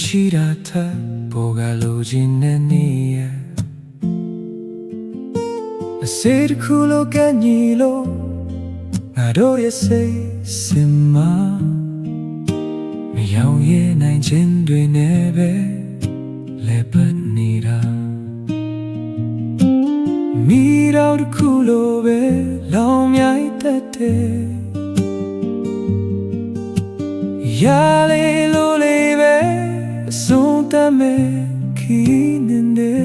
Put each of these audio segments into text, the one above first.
ရှိတာထက်ပိုကလိုချင်တဲ့နေ့ရဲ့အစေတခုလိုကညီလို့ငါတို့ရဲ့စိတ်စင်မမယောင်ရဲ့နိုင်ခြင်းတွေနဲ့ပဲလဲပတ်နေတာမိတော်တစ်ခုလိုပဲလောင်မြိုက်တတ်တယ်ရာလေးလိုလေးပဲအဆုံးတမဲ့ခီးနေ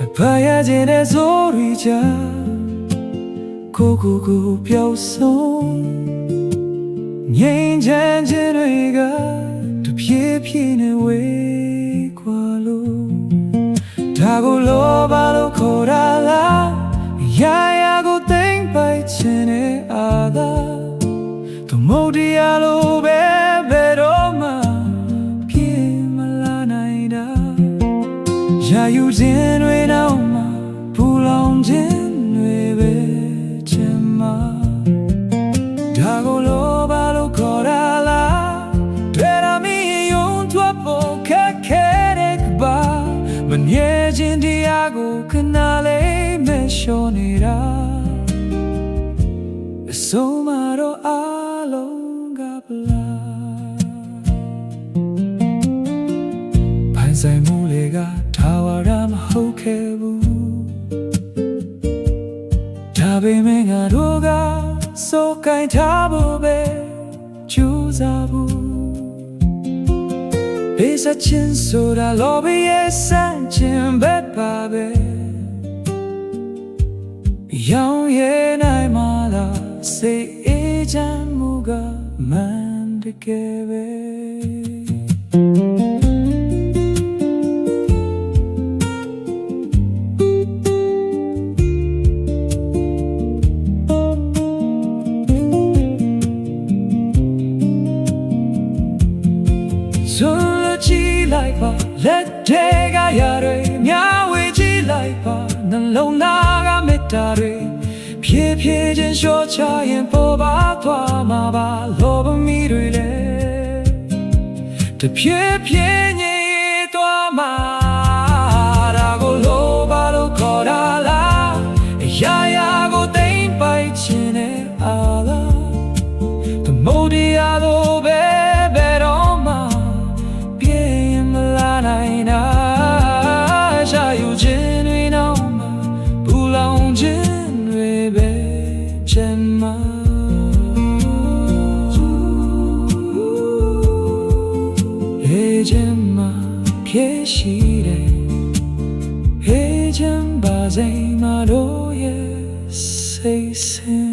အဖာရခြင်းတဲ့ဇိုးရီချာကိုပျောက်ဆုံးငြိမ်ချမ်းခြင်းတွေကတဖြည်းဖြည်းနဲ့ဝေးကွာလို့ဒါကိုလောဘလို့ခေါ်တာလားရာကိုသိမ့်ပိုက်ခြင်းနဲ့အာသာသမုဒ္ဒရာလိုပဲဘယ်တော့မှပြေမလာနိုင်တာရာယူခြင်းတွေတော့မှပူလောင်ခြင်းတွေပဲချင်မှာဒါကိုလောဘလို့ခေါ်တာလားတွေ့ရမီယုံထွက်ဖို့ခက်ခဲတဲ့ကဘာမမြဲခြင်းတရားကိုခဏလေးမဲ့လျှော်နေတာအဆုံးမတော့အားလုံးကပလားဖန်ဆိုင်မှုတွေကထာဝရမဟုတ်ခဲ့ဘူးဒါပေမဲ့ငါတို့ကစိုးကိုင်ထားဖို့ပဲကြိုးစားဖို့ပေးစချင်ဆိုတာလောဘရဲ့စမ်းချင်ဘက်ပါပဲရောင်ရဲ့နိုင်မလားစိတ်အေးချမ်းမှုကမှန်တကယ်ပဲစွန့်လွတ်ကြည့်လိုက်ပါလက်ထဲကရတွေမျှဝေကြည့်လိုက်ပါနှလုံးသားကမေတ္တာတွေဖြည်းဖြည်းချင်းလျှော့ချရင်ပေါ်ပါသွားမှာပါလောဘမီတွေလည်းတဖြည်းဖြည်းငြိမ်သွားမှာဒါကိုလောဘလို့ခေါ်တာလားအရာကိုသိမ့်ပိုက်ခြင်းနဲ့အာလားသမုဒ္ဒရာလိုပဲဘယ်တော့မှပြေမလာနိုင်တာရှာယူခြင်းတွေတော့မှပူလောင်ခြင်းတွေပဲချင်မှာဟေးချင်မှာဖြစ်ရှိတယ်ဟေးချင်ပါစေမတို့ရဲ့စိတ်ဆင်း